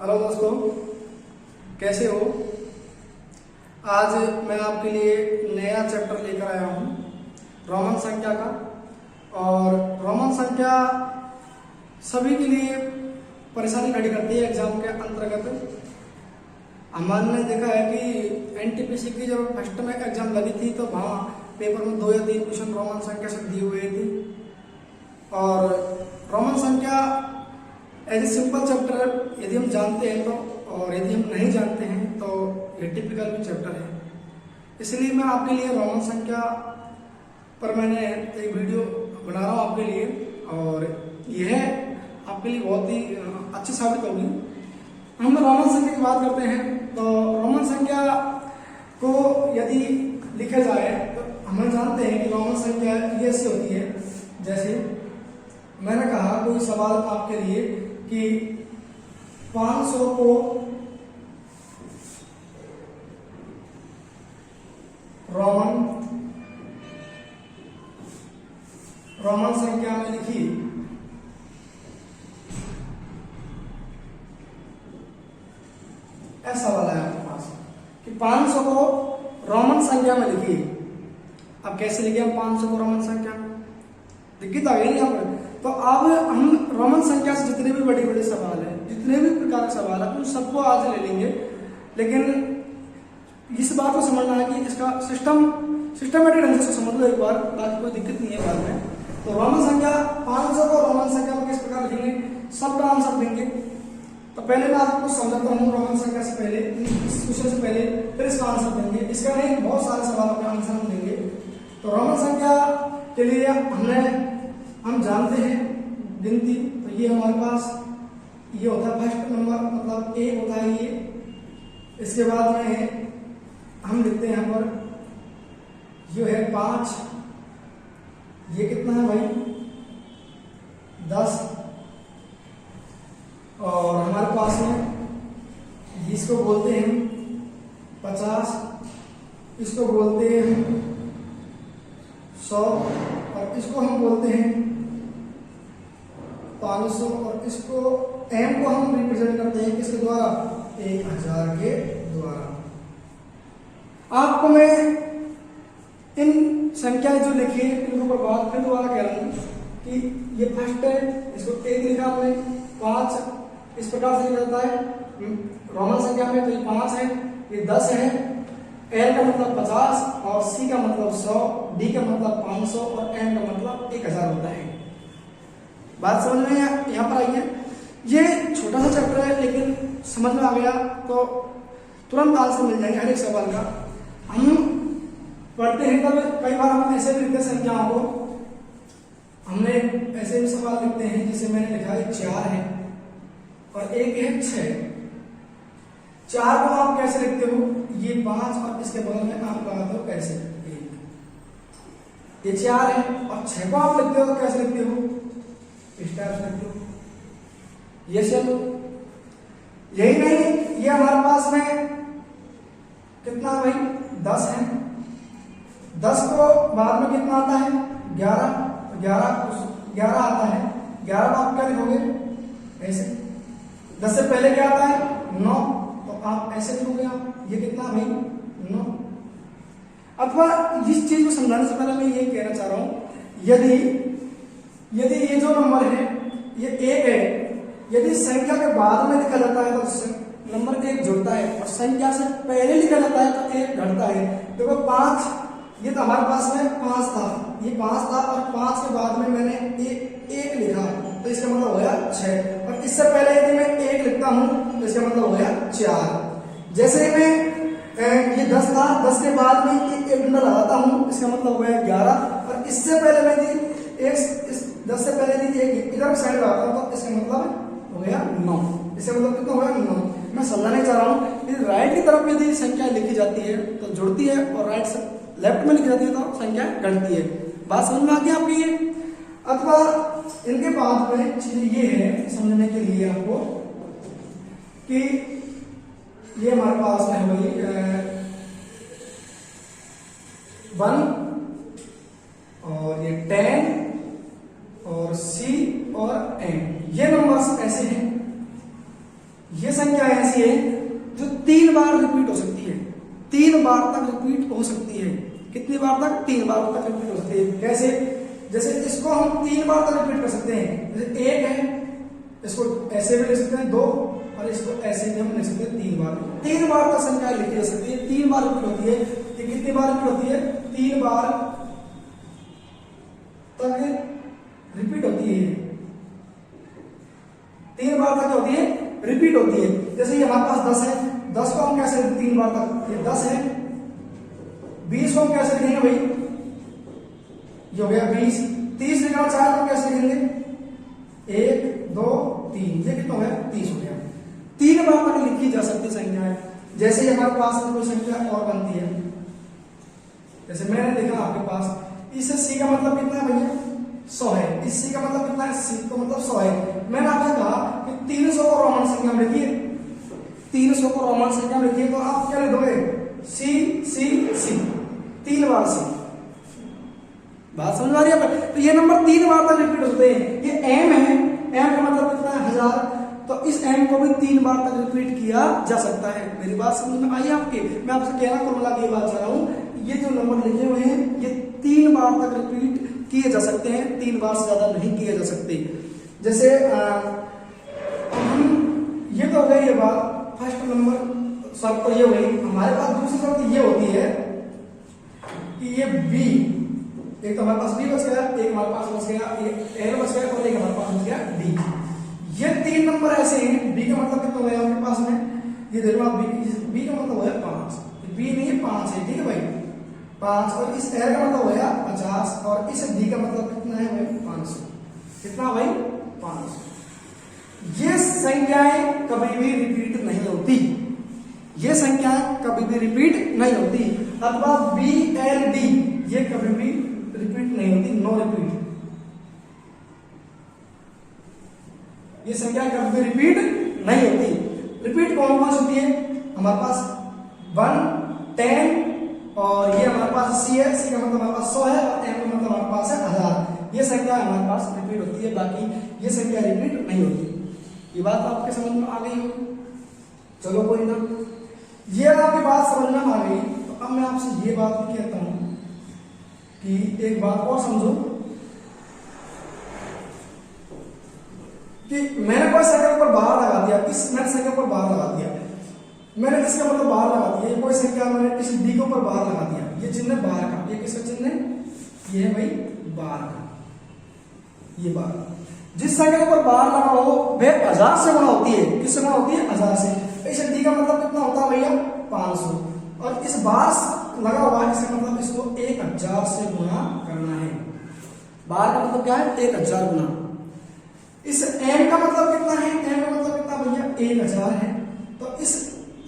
Hello दोस्तों, कैसे हो। आज मैं आपके लिए नया चैप्टर लेकर आया हूँ रोमन संख्या का। और रोमन संख्या सभी के लिए परेशानी खड़ी करती है एग्जाम के अंतर्गत। हमने देखा है कि एनटीपीसी की जब फर्स्ट में एग्जाम लगी थी तो वहाँ पेपर में 2 या 3 क्वेश्चन रोमन संख्या से दिए हुए थे। और रोमन संख्या एज ए सिंपल चैप्टर यदि हम जानते हैं तो, और यदि हम नहीं जानते हैं तो ये टिपिकल भी चैप्टर है। इसलिए मैं आपके लिए रोमन संख्या पर मैंने एक वीडियो बना रहा हूँ आपके लिए, और यह आपके लिए बहुत ही अच्छी साबित होगी। हम रोमन संख्या की बात करते हैं तो रोमन संख्या को यदि लिखा जाए तो हम जानते हैं कि रोमन संख्या ये ऐसी होती है, जैसे मैंने कहा कोई सवाल आपके लिए कि 500 को रोमन संख्या में लिखी। ऐसा वाला है आपके पास कि 500 को रोमन संख्या में लिखिए। अब कैसे लिखे हम 500 को रोमन संख्या में? दिक्कत आ गई यहाँ पर। तो अब हम रोमन संख्या से जितने भी बड़े बड़े सवाल हैं, जितने भी प्रकार के सवाल हैं, उन सबको आज ले लेंगे। लेकिन इस बात को समझना है कि इसका सिस्टमेटिक ढंग से समझ लो एक बार, बाकी कोई दिक्कत नहीं है बाद में। तो रोमन संख्या 500 को रोमन संख्या में किस प्रकार लिखेंगे, सबका आंसर देंगे। तो पहले मैं आपको समझाता हूँ रोमन संख्या से पहले, इस क्वेश्चन से पहले, फिर इसका आंसर देंगे। इसका नहीं, बहुत सारे सवालों का आंसर हम देंगे। तो रोमन संख्या के लिए हम जानते हैं गिनती। तो ये हमारे पास ये होता है फर्स्ट नंबर, मतलब 1 होता है ये। इसके बाद में हम लिखते हैं यहाँ पर ये है 5। ये कितना है भाई? 10। और हमारे पास में इसको बोलते हैं 50, इसको बोलते हैं 100, और इसको हम बोलते हैं 500, और इसको m को हम रिप्रेजेंट करते हैं किसके द्वारा? 1000 के द्वारा। आपको मैं इन संख्याएं जो लिखी है इनको पर बात फिर दोबारा कह रहा हूं कि ये फर्स्ट है, इसको 1 लिखा हमने, 5 इस प्रकार से लिखा जाता है रोमन संख्या में। तो ये 5 है, ये 10 है, L का मतलब 50, और C का मतलब 100, D का मतलब 500, और M का मतलब 1000 होता है। बात समझ में यहाँ पर आई है। ये छोटा सा चैप्टर है, लेकिन समझ में आ गया तो तुरंत आंसर मिल जाएंगे हर एक सवाल का। हम पढ़ते हैं तब कई बार हम ऐसे भी लिखते संख्याओं को, हमने ऐसे भी सवाल लिखते हैं जिसे मैंने लिखा है 4 है और 1 है 6। 4 को आप कैसे लिखते हो? ये 5 और इसके बगल में आप लगाते हो कैसे? 1। ये 4 है, और 6 को आप लिखते हो तो कैसे लिखते हो? इस टाइप से लिखते हो। ये चलो, यही नहीं, ये हमारे पास में कितना भाई? 10 है। 10 को बाद में कितना आता है? 11 आता है। 11 को आप क्या लिखोगे? ऐसे। 10 से पहले क्या आता है? 9, तो आप ऐसे लिखोगे। आप ये कितना भाई? 9। अथवा इस चीज को समझाने से पहले मैं ये कहना चाह रहा हूं, यदि ये जो नंबर है ये 1 है, यदि संख्या के बाद में लिखा जाता है तो नंबर 1 जुड़ता है, और संख्या से पहले लिखा जाता है तो 1 घटता है। देखो 5, ये तो हमारे पास में 5 था, ये 5 था, और 5 के बाद में मैंने 1 लिखा, तो इसका मतलब हो गया 6। और इससे पहले यदि मैं 1 लिखता हूं तो इसका मतलब हो गया 4। जैसे ही मैं ये 10 था, 10 के बाद में 1 डंडा लगाता हूं, इसका मतलब हो गया 11। और इससे पहले मैं 10 से पहले यदि 1 इधर साइड लगाता हूं तो इसका मतलब हो गया 9। इसका मतलब कितना हो गया? 9। मैं समझाने चाह रहा हूं यदि राइट की तरफ यदि संख्या लिखी जाती है तो जुड़ती है, और राइट से लेफ्ट में लिखी जाती है तो संख्या घटती है। बात समझ में आ गई आपकी ये? अथवा इनके बाद में चीज ये है समझने के लिए आपको कि ये हमारे पास में है भाई 1, और ये 10 और C और M, ये नंबर्स ऐसे हैं, ये संख्या ऐसी है जो 3 बार रिपीट हो सकती है, 3 बार तक रिपीट हो सकती है। कितनी बार तक? 3 बार तक रिपीट हो सकती है। कैसे? जैसे इसको हम 3 बार तक रिपीट कर सकते हैं। जैसे 1 है, इसको ऐसे भी लिख सकते हैं 2, और इसको ऐसे भी हम लिख सकते हैं 3 बार। 3 बार तक संख्या लिखी जा सकती है, 3 बार रिपीट होती है। ये कितनी बार रिपीट होती है? 3 बार तक रिपीट होती है। 3 बार तक होती है, रिपीट होती है। जैसे ये हमारे पास 10 है, 10 को हम कैसे लिखते हैं 3 बार तक? ये 10 है। 20 को हम कैसे लिखेंगे भाई? ये हो गया 20। 30 लिखना चाहे तो कैसे लिखेंगे? 1 2 3, ये कितना हो गया? 30 हो गया। 3 बार तक लिखी जा सकती संख्या है। जैसे ही हमारे पास कोई संख्या और बनती है, जैसे मैंने लिखा आपके पास, इस सी का मतलब कितना है भैया? 100 है। इस सी का मतलब कितना है? सी का मतलब 100 है। मैंने आपसे कहा कि 300 को रोमन संख्या में लिखिए, 300 को रोमन संख्या में लिखिए, तो आप क्या लिखोगे? सी सी सी, 3 बार सी। बात समझ आ रही है? तो ये नंबर 3 बार तक रिपीट होते हैं। ये एम है, एम का मतलब कितना है? 1000। तो इस एम को भी 3 बार तक रिपीट किया जा सकता है। मेरी बात समझ में आई आपके? मैं आपसे कहना कुल मिला के बात चाह रहा हूँ, ये जो नंबर लिखे हुए हैं ये 3 बार तक रिपीट किए जा सकते हैं, 3 बार से ज्यादा नहीं किए जा सकते। जैसे हम ये तो हो गई ये बात फर्स्ट नंबर शर्त, तो ये हो गई। हमारे पास दूसरी शर्त ये होती है कि ये बी, एक तो हमारे पास बी बच गया, एक हमारे पास बच गया, एक एल बच गया, और एक हमारे पास बच गया डी। ये 3 नंबर ऐसे हैं। बी का मतलब कितना होगा आपके पास में? ये देखो आप, बी का मतलब होगा 5, बी नहीं है 5 है, ठीक है भाई 5। और इस एल का मतलब होगा 50, और इस डी का मतलब कितना है भाई? 500। कितना भाई? 500। ये संख्याएं कभी भी रिपीट नहीं होती, ये संख्याएं कभी भी रिपीट नहीं होती। अथवा बी एल डी ये कभी भी रिपीट नहीं होती, नो रिपीट। ये संख्या कभी भी रिपीट नहीं होती। रिपीट कौन कौन सी होती है? हमारे पास 1 10, और ये हमारे पास सी है, सी का मतलब हमारे पास 100 है, और एम का मतलब हमारे पास है 1000। ये संख्या हमारे पास रिपीट होती है, बाकी ये संख्या रिपीट नहीं होती। ये बात आपके समझ में आ गई होगी? चलो कोई ना, ये आपकी बात समझ में आ गई। तो अब मैं आपसे ये बात भी कहता हूं कि एक बात और समझो कि मैंने कोई संख्या पर बाहर लगा दिया, इस मैंने संख्या पर बाहर लगा दिया, मैंने इसका मतलब बाहर लगा दिया। ये कोई संख्या मैंने इस डी के ऊपर बाहर लगा दिया, ये चिन्ह है बाहर का। ये किसका चिन्ह है? ये है भाई बाहर का, ये बाहर। जिस संख्या के ऊपर बाहर लगा हो वह 1000 से गुणा होती है। किससे गुणा होती है? 1000 से। इस डी का मतलब कितना होता है भैया? 500। और इस बार लगा हुआ है, इसका मतलब इसको 1000 से गुणा करना है। बाहर का मतलब क्या है? 1000 गुना। इस एम का मतलब कितना है? एम का मतलब कितना भैया? 1000 है। तो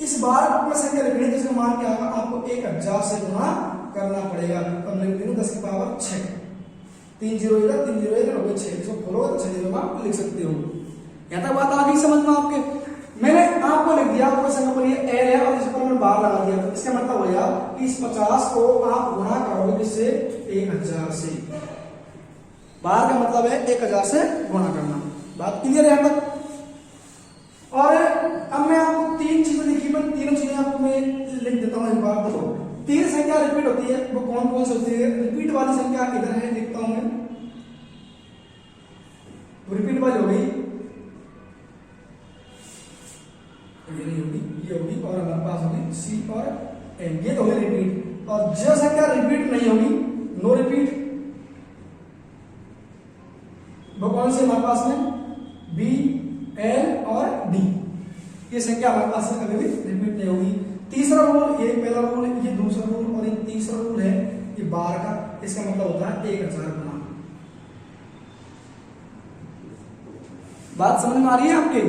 इस बार में संख्या लिखनी है, जिसका मान क्या होगा? आपको 1000 से गुणा करना पड़ेगा। तो मैं लिख दूं 10 की पावर 6, 3 0 इधर 3 0 इधर हो गए 6, इसको खोलो तो 6 0 आप लिख सकते हो। यहां तक बात आ गई समझ में आपके? मैंने आपको लिख दिया, कोई संख्या पर ये एल है और इस पर मैंने बाहर लगा दिया, तो इसका मतलब हो गया कि इस 50 को आप गुणा करोगे किससे? 1000 से। बाहर का मतलब है 1000 से गुणा करना। बात क्लियर है यहां तक? और अब मैं आपको 3 चीजें लिखी, मैं तीनों चीजें आपको मैं लिख देता हूं एक बार। देखो 3 संख्या रिपीट होती है, वो कौन कौन सी होती है? रिपीट वाली संख्या इधर है, लिखता हूं मैं, रिपीट वाली हो गई, ये नहीं होगी, ये होगी, और हमारे पास होगी सी और एम, ये तो होगी रिपीट। और जो संख्या रिपीट नहीं होगी, नो रिपीट, वो कौन सी हमारे पास में? बी एल और डी। ये संख्या हमारे पास से कभी भी रिपीट नहीं होगी। तीसरा रूल, ये पहला रूल, ये दूसरा रूल, और ये तीसरा रूल है ये बार का। इसका मतलब होता है 1000 गुना। बात समझ में आ रही है आपके?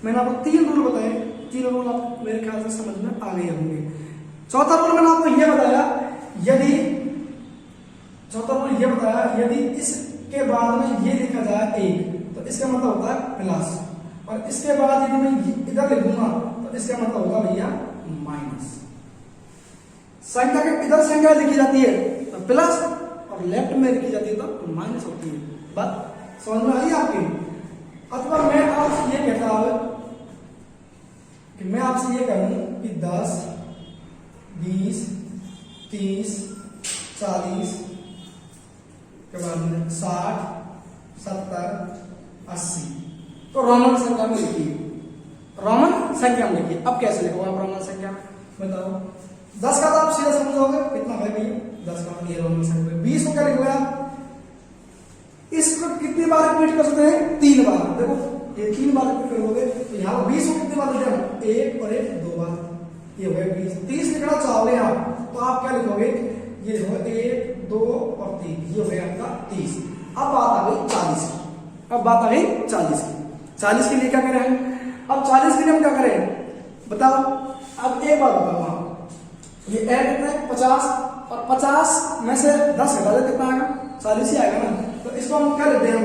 मैंने आपको 3 रूल बताए, 3 रूल आप मेरे ख्याल से समझ में आ गए होंगे। चौथा रूल मैंने आपको यह बताया, यदि इसके बाद में ये लिखा जाए 1, तो इसका मतलब होता है प्लस, और इसके बाद यदि मैं इधर लिखूंगा तो इसका मतलब होगा भैया माइनस। संख्या के इधर संख्या लिखी जाती है तो प्लस, और लेफ्ट में लिखी जाती है तो माइनस होती है। बात समझ में आई आपकी? अथवा मैं आपसे ये कहता हूं कि आपसे ये कहूं कि 10, 20, 30, 40 के बाद में 60, 70, 80 तो रोमन संख्या में लिखिए, रोमन संख्या में लिखिए। अब कैसे लिखो आप रोमन संख्या में बताओ? 10 का तो आप सीधा समझोगे कितना है भैया, 10 का ये रोमन संख्या। 20 को क्या लिखोगे आप? इसको कितनी बार रिपीट कर सकते हैं? 3 बार। देखो ये 3 बार रिपीट करोगे तो यहाँ 20 को कितनी बार लिखे? 1 और 1 2 बार, ये हो गया 20। 30 लिखना चाहोगे आप तो आप क्या लिखोगे? ये देखो 1 2 और 3, ये हो गया आपका 30। अब बात आ गई 40 की। अब बात आ गई 40 की। 40 के लिए क्या करें? अब 40 के लिए हम क्या करें बताओ? अब एक बात बताओ आप, ये ऐड कितना है? 50 और 50 में से 10 घटा दे कितना आएगा? 40 ही आएगा ना। तो इसको हम क्या लेते हैं?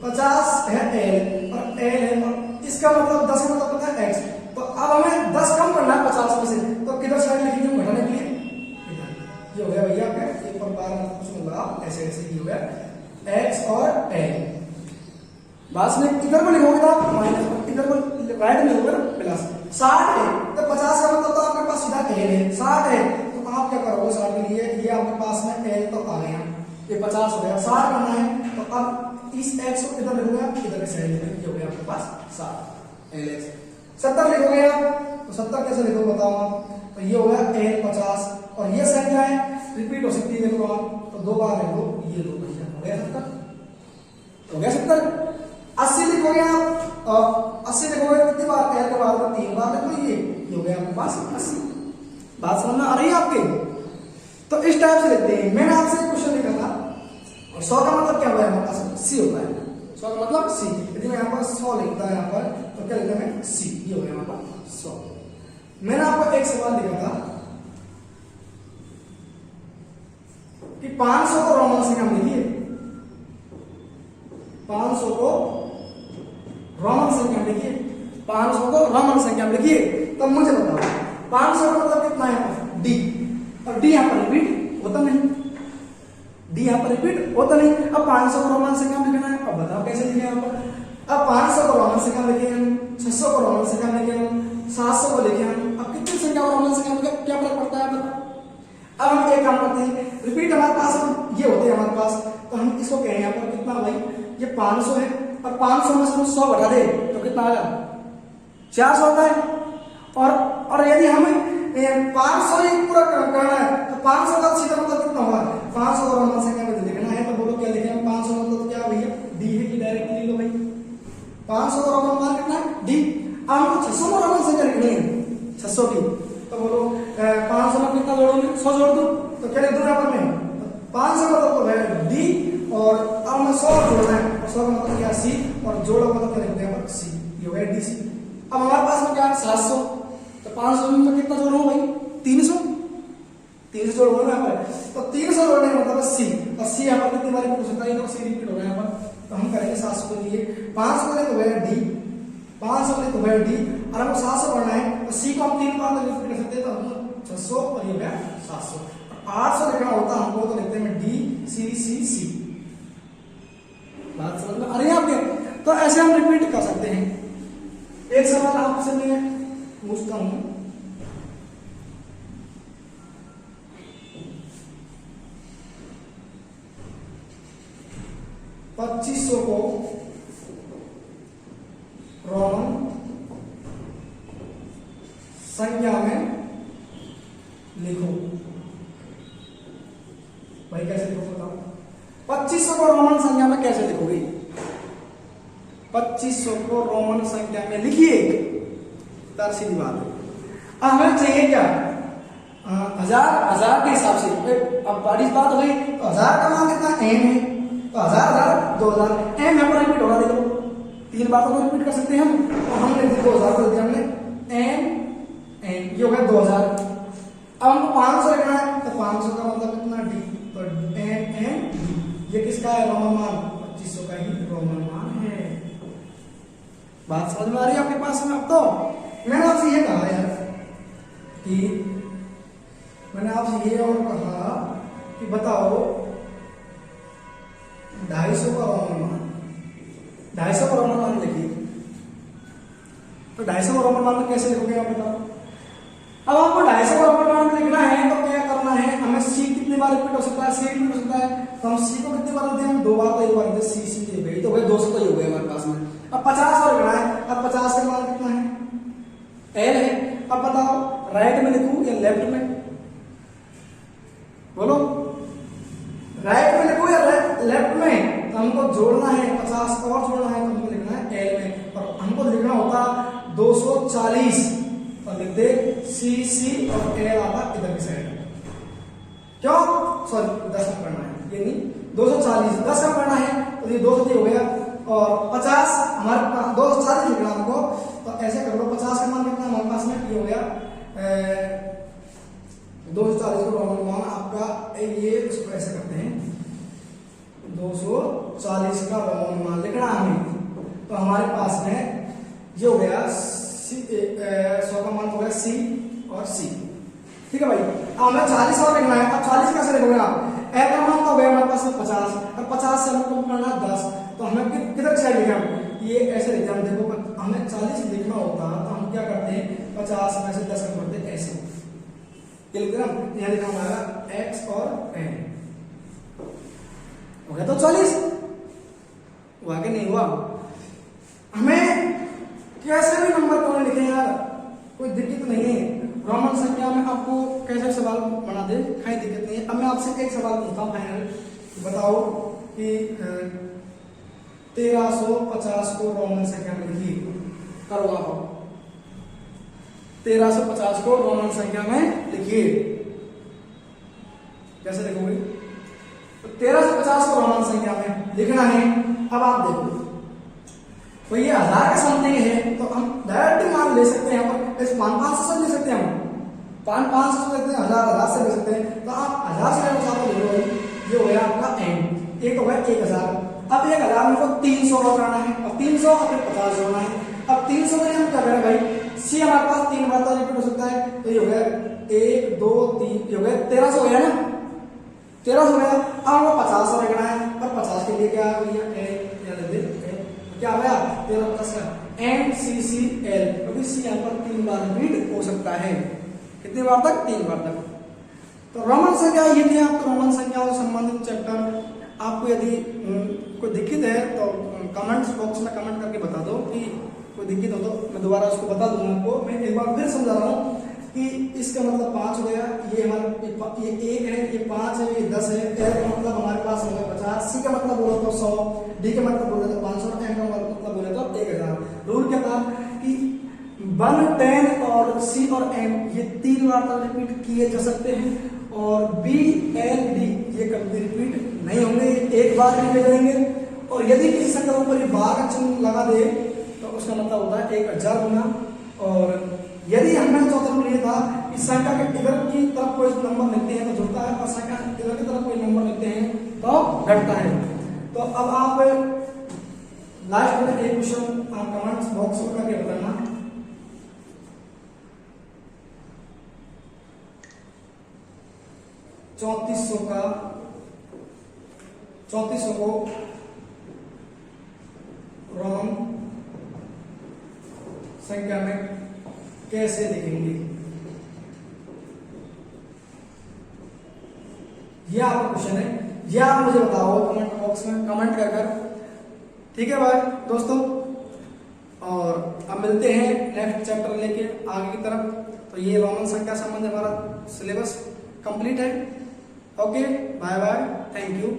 50 है एल और एल है और इसका मतलब 10 का मतलब कितना है? एक्स। तो अब हमें 10 कम करना है 50 में से, तो किधर साइड लिखेंगे हम घटाने के लिए? ये हो गया भैया आपका एक पर बार लगा ऐसे ऐसे ही हो गया एक्स और एल। बाद में इधर को लिखोगे तो आप माइनस, इधर को राइट में होगा प्लस। 60 है तो 50 का मतलब तो आपके पास सीधा एल है। 60 है तो आप क्या करोगे 60 के लिए? ये आपके पास में एल तो आ गया, ये 50 हो गया। 60 करना है तो अब इस एक्स को इधर लिखोगे आप, इधर के साइड लिखोगे, ये हो गया आपके पास 60 एल एक्स। 70 लिखोगे आप तो 70 कैसे लिखोगे बताओ आप? तो ये हो गया एल 50 और ये संख्या है रिपीट हो सकती है, देखो आप तो 2 बार लिखो, ये 2 भैया हो गया 70, हो गया 70। 80 लिखोगे आप, 80 लिखोगे कितनी बार? एल के बाद में 3 बार लिखो, ये हो गया आपके पास 80। बात समझ में आ रही है आपके? तो इस टाइप से लिखते हैं। मैंने आपसे एक क्वेश्चन लिखा था और 100 का मतलब क्या हुआ है हमारे पास? सी होता है। 100 का मतलब सी। यदि मैं यहाँ पर 100 लिखता है यहाँ पर तो क्या लिखता है? सी। ये हो गया हमारे पास 100। मैंने आपको एक सवाल लिखा था कि 500 को रोमन संख्या में लिखिए। 500 को रोमन संख्या में लिखिए। 500 को रोमन संख्या में लिखिए। तब मुझे बताओ 500 का मतलब कितना है? डी। और डी यहाँ पर रिपीट होता नहीं, डी यहाँ पर रिपीट होता नहीं। अब 500 को रोमन संख्या में लिखना है, अब बताओ कैसे लिखे यहाँ पर? अब 500 को रोमन संख्या में लिखे हम, 600 को रोमन संख्या में लिखे हम, 700 को लिखे हम। अब कितनी संख्या को रोमन संख्या में क्या फर्क पड़ता है? अब हम एक काम करते हैं, रिपीट हमारे पास ये होते हैं हमारे पास, तो हम इसको कहें यहाँ पर कितना भाई? ये 500 है और 500 में से 100 घटा दे तो कितना आएगा? 400 होता है। और यदि हमें 500 ही पूरा करना है तो 500 का सीधा मतलब कितना होगा? 500 को रोमन संख्या में लिखना है तो बोलो क्या लिखें? 500 मतलब क्या भैया? डी है कि डायरेक्टली लो भाई? 500 का रोमन मान कितना है? डी। अब हमको 600 को रोमन संख्या लिखनी है, 600 की, तो बोलो 500 में कितना जोड़ोगे? 100 जोड़ दो तो क्या लिख दो यहाँ पर मैं? 500 का मतलब है डी और अब मैं 100 जोड़ना है और 100 का मतलब क्या? सी। और जोड़ो मतलब क्या लिख दो यहाँ पर? सी। ये हो गया डी सी। अब हमारे पास में क्या है? 700 तो 500 में तो कितना जोड़ो भाई? 300 जोड़ो ना यहाँ पर। तो 300 जोड़ने का मतलब सी, और सी यहाँ पर कितनी बार पूछ सकता है? तो सी रिपीट हो गया यहाँ पर। तो हम करेंगे 700 के लिए 500 के लिए तो गया डी, 500 के लिए तो गया डी और हमको 700 बढ़ना है तो सी को हम 3 बार तक रिपीट कर सकते हैं, तो हम 600 और ये गया 700। 800 लिखना होता हमको तो लिखते हैं डी सी सी सी। बात समझ में आ रही है आपके? तो ऐसे हम रिपीट कर सकते हैं। एक सवाल आपसे मैं पूछता हूं, $2500 को रोमन संख्या में लिखो। भाई कैसे लिखो बताओ? 2500 को रोमन संख्या में कैसे लिखोगे? 2500 को रोमन संख्या में लिखिए, सीधी बात है। हमें चाहिए क्या? 1000 के हिसाब से। अब बड़ी बात हो गई तो 1000 का मान कितना? एम है तो 1000 2000 एम यहाँ पर रिपीट होगा। देखो 3 बार तो रिपीट कर सकते हैं हम, तो हमने 2000 कर दिया हमने एम एम, ये हो गया 2000। अब हमको 500 लिखना है तो 500 का मतलब कितना? डी। तो एम एम डी, ये किसका है? रोमन मान। 2500 का ही रोमन मान है। बात समझ में आ रही है आपके पास में? अब तो मैंने आपसे ये कहा यार कि मैंने आपसे ये और कहा कि बताओ 250 का रोमन मान, 250 का रोमन मान लिखिए। तो 250 को रोमन मान में कैसे लिखोगे आप बताओ। अब आपको 250 को रोमन मान में लिखना है तो क्या करना है, हमें सी कितनी बार रिपीट हो सकता है, सी रिपीट हो सकता है, तो हम सी को कितनी बार देते हैं, 2 बार, तो एक बार देते सी सी दे गई, तो भाई 200 तो ही हो गया हमारे पास में। अब 50 और लिखना है, अब 50 का मान कितना है, एल है। अब बताओ राइट में लिखूं या लेफ्ट में, बोलो राइट में लिखूं या लेफ्ट में, तो हमको जोड़ना है 50 और जोड़ना है, तो हमको लिखना है एल में, और हमको लिखना होता 240, और लिख दे सी सी और एल आता इधर की साइड, क्यों, सॉरी 10 का करना है, ये नहीं 240, 10 का करना है तो ये 2 हो गया, और 50 हमारे पास 240 लिखना हमको, तो ऐसे कर लो 50 का मान कितना हमारे पास में, ये हो गया 240 को रोमन मान आपका, ये उसको ऐसे करते हैं 240 का रोमन मान लिखना हमें, तो हमारे पास में ये हो गया 100 का मान हो गया सी और सी, ठीक है भाई। अब हमें 40 और लिखना है, अब 40 कैसे लिखोगे आप, एल का मान हो गया हमारे पास में 50, और 50 से हमको करना है 10, तो हमें किधर साइड लिखे हम, ये ऐसे लिखते हैं, देखो हमें 40 लिखना होता तो हम क्या करते हैं 50 में से 10 का करते हैं ऐसे, ये लिखते हैं हम, यहाँ लिखा हमारा x और n हो गया, तो 40 हुआ कि नहीं हुआ। हमें कैसे भी नंबर क्यों लिखे यार, कोई दिक्कत नहीं है, रोमन संख्या में आपको कैसे सवाल बना दे कोई दिक्कत नहीं है। अब मैं आपसे एक सवाल पूछता हूँ फाइनल, बताओ कि 1350 को रोमन संख्या में लिखिए, करो आप 1350 को रोमन संख्या में लिखिए, कैसे लिखोगे, तो 1350 को रोमन संख्या में लिखना है। अब आप देखो तो ये 1000 का समथिंग है, तो हम डायरेक्ट मान ले सकते हैं, यहाँ पर इस 500 से ले सकते हैं, हम 500 से लेते हैं, 1000 से ले सकते हैं, तो आप 1000 से लेना चाहते हो, ये हो गया आपका एंड, एक हो गया 1000। अब 1000 में को 300 और करना है, और 300 और फिर 50 जोड़ना है। अब 300 में हम क्या करें भाई, सी हमारे पास 3 बार तो रिपीट हो सकता है, तो ये हो गया 1 2 3, ये हो गया 1300 हो गया ना, 1300 हो गया। अब हमको 50 और लिखना है, और 50 के लिए क्या है भैया, क्या हो गया 1350 का एंड सी सी एल, क्योंकि सी यहाँ पर 3 बार रिपीट हो सकता है, कितनी बार तक, 3 बार तक। तो रोमन संख्या ये थी आपको रोमन संख्याओं से संबंधित चैप्टर। आपको यदि कोई दिक्कत है तो कमेंट्स बॉक्स में कमेंट करके बता दो, कि कोई दिक्कत हो तो मैं दोबारा उसको बता दूंगा आपको। मैं एक बार फिर समझा रहा हूँ कि इसका मतलब 5 हो गया, ये हमारा ये 1 है, ये 5 है, ये 10 है, एल का मतलब हमारे पास हो गया 50, सी का मतलब बोला तो 100, डी का मतलब बोले तो 500, एम का मतलब बोले तो 1000। रूल क्या था कि 1 10 और सी और एम ये 3 बार तक रिपीट किए जा सकते हैं, और बी एल डी ये कभी रिपीट नहीं होंगे, एक बार लिखे जाएंगे। और यदि किसी संख्या के ऊपर बार का चिन्ह लगा दे तो उसका मतलब होता है 1000 गुना। और यदि हमने चौथा रूल ये था कि संख्या के इधर की तरफ कोई नंबर लिखते हैं तो जुड़ता है, और संख्या इधर की तरफ कोई नंबर लिखते हैं तो घटता है। तो अब आप लास्ट में एक क्वेश्चन आप कमेंट्स बॉक्स में करके बताना, चौंतीस सौ को रोमन संख्या में कैसे लिखेंगे, ये आपका क्वेश्चन है, ये आप मुझे बताओ कमेंट बॉक्स में कमेंट कर। ठीक है भाई दोस्तों, और अब मिलते हैं नेक्स्ट चैप्टर लेके आगे की तरफ। तो ये रोमन संख्या संबंधी हमारा सिलेबस कंप्लीट है। Okay, bye bye, thank you.